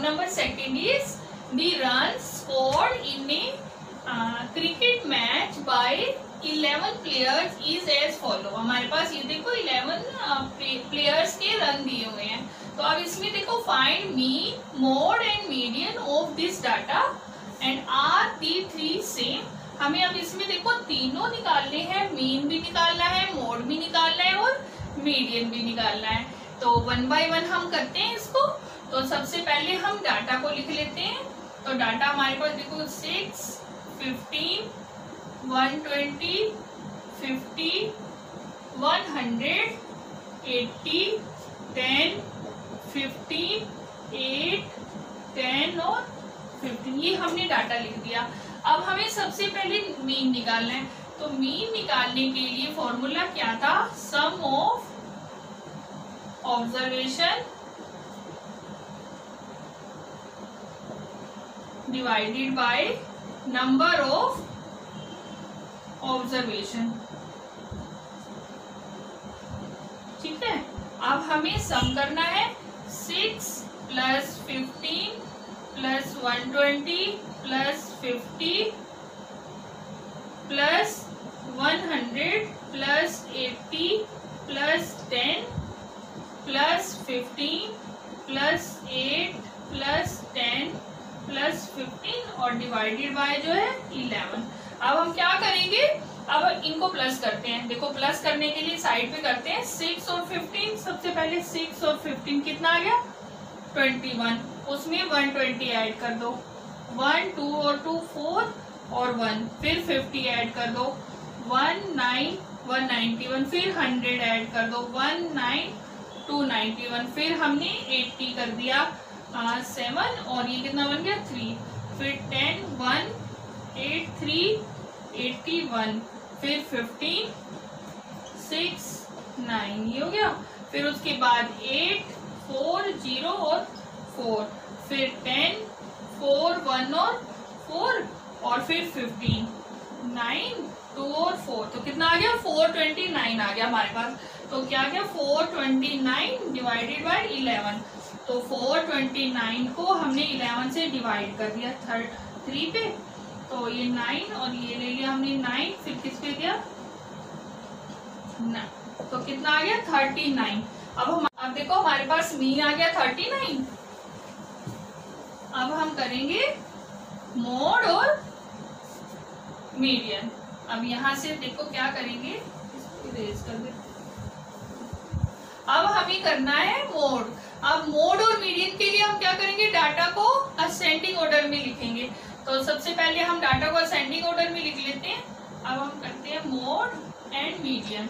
number second is the runs scored in a cricket match by 11 players is as follow। हमारे पास ये देखो 11 players के run दिए हुए हैं। तो अब इसमें देखो find mean mode and median of this data and are the three same. हमें अब इसमें देखो तीनों निकालने हैं, मीन भी निकालना है, मोड भी निकालना है और मीडियन भी निकालना है। तो 1 बाय 1 हम करते हैं इसको। तो सबसे पहले हम डाटा को लिख लेते हैं। तो डाटा हमारे पास देखो 6, 15, 120, 50, 100, 80, 10, 15, 8, 10 और 15, ये हमने डाटा लिख दिया। अब हमें सबसे पहले मीन निकालना है। तो मीन निकालने के लिए फॉर्मूला क्या था? Sum of observation divided by number of observation. ठीक है, अब हमें सम करना है। 6 plus 15 plus 120 plus 50 plus 100 plus 80 plus 10 plus 15 plus 8 plus 10 plus 15 और डिवाइडेड बाय जो है 11। अब हम क्या करेंगे? अब इनको प्लस करते हैं। देखो प्लस करने के लिए साइड पे करते हैं। 6 और 15, सबसे पहले 6 और 15 कितना आ गया? 21। उसमें 120 ऐड कर दो। 1, 2 और 2 4 और 1, फिर 50 ऐड कर दो। 191, फिर 100 ऐड कर दो। 19291, फिर हमने 80 कर दिया 7 और ये कितना बन गया 3, फिर 10 1 8 3 81, फिर 15 6 9, ये हो गया। फिर उसके बाद 8 4 0 और 4, फिर 10 4 1 और 4 और फिर 15 9 2 और 4, तो कितना आ गया? 429 आ गया हमारे पास। तो क्या गया? 429 डिवाइडेड बाय 11। तो 429 को हमने 11 से डिवाइड कर दिया 3 पे। तो ये 9 और ये ले लिया हमने 9, फिर किस पे दिया 9, तो कितना आ गया 39। अब देखो हमारे पास मीन आ गया 39। अब हम करेंगे मोड और मीडियन। अब यहां से देखो क्या करेंगे, इसको इरेज कर दे। अब हमें करना है मोड। अब मोड और मीडियन के लिए हम क्या करेंगे? डाटा को असेंडिंग ऑर्डर में लिखेंगे। तो सबसे पहले हम डाटा को असेंडिंग ऑर्डर में लिख लेते हैं। अब हम करते हैं मोड एंड मीडियन।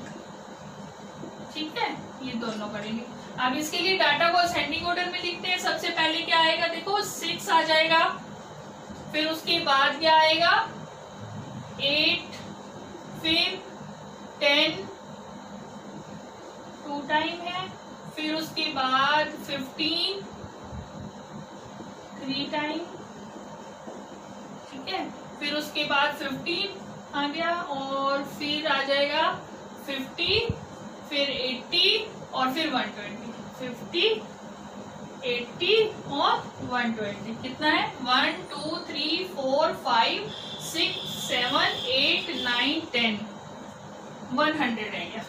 ठीक है, ये दोनों करेंगे। अब इसके लिए डाटा को असेंडिंग ऑर्डर में लिखते हैं। सबसे पहले क्या आएगा? देखो 6 आ जाएगा, फिर उसके बाद क्या आएगा 8, फिर 10 2 टाइम है, फिर उसके बाद 15 3 टाइम। ठीक है, फिर उसके बाद 15 आ गया और फिर आ जाएगा 50, फिर 80 और फिर 120। 50 80 और 120 कितना है? 1 2 3 4 5 6 7 8 9 10 100 है क्या?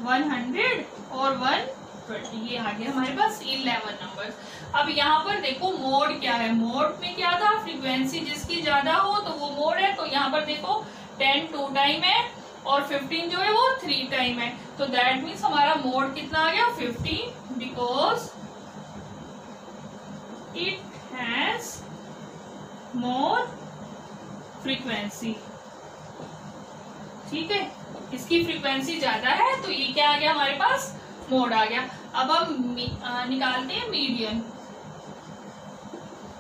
100 और 120, ये आ गया हमारे पास 11 नंबर। अब यहाँ पर देखो मोड क्या है। मोड में क्या था? फ्रीक्वेंसी जिसकी ज्यादा हो तो वो मोड है। तो यहाँ पर देखो 10 2 टाइम है और 15 जो है वो 3 टाइम है। तो दैट मीन्स हमारा मोड कितना आ गया 15, because it has more frequency. ठीक है, इसकी फ्रीक्वेंसी ज्यादा है तो ये क्या आ गया हमारे पास? मोड आ गया। अब हम निकालते हैं मीडियन।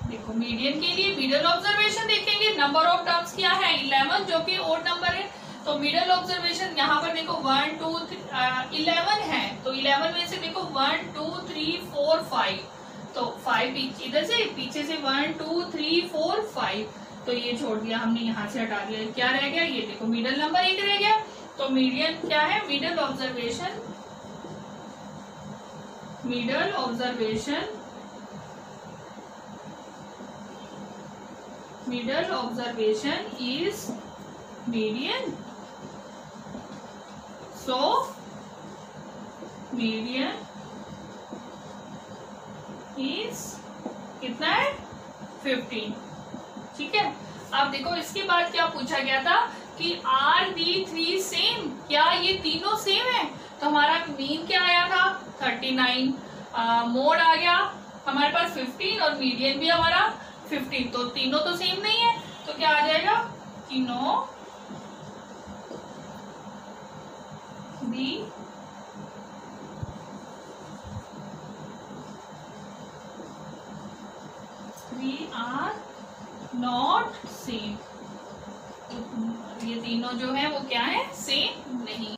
देखो मीडियन के लिए मिडल ऑब्जर्वेशन देखेंगे। नंबर ऑफ टर्म्स क्या है? 11, जो कि ओड नंबर है। तो मिडल ऑब्जर्वेशन यहाँ पर देखो 1 2 11 है, तो 11 में से देखो 1 2 3 4 5, तो 5 इधर से, पीछे से 1 2 3 4 5, तो ये छोड़ दिया हमने, यहाँ से हटा दिया। क्या रह गया? ये देखो मिडल नंबर 1 रह गया। तो मीडियन क्या है? Middle observation middle observation is median, so median is कितना है 15। ठीक है, अब देखो इसके बाद क्या पूछा गया था कि आर बी 3 सेम, क्या ये तीनों सेम है? तो हमारा मीन क्या आया था 39, मोड आ गया हमारे पास 15 और मीडियन भी हमारा 15, तो तीनों तो सेम नहीं है, तो क्या आ जाएगा कि no B three are not same, ये तीनों जो है वो क्या है सेम नहीं।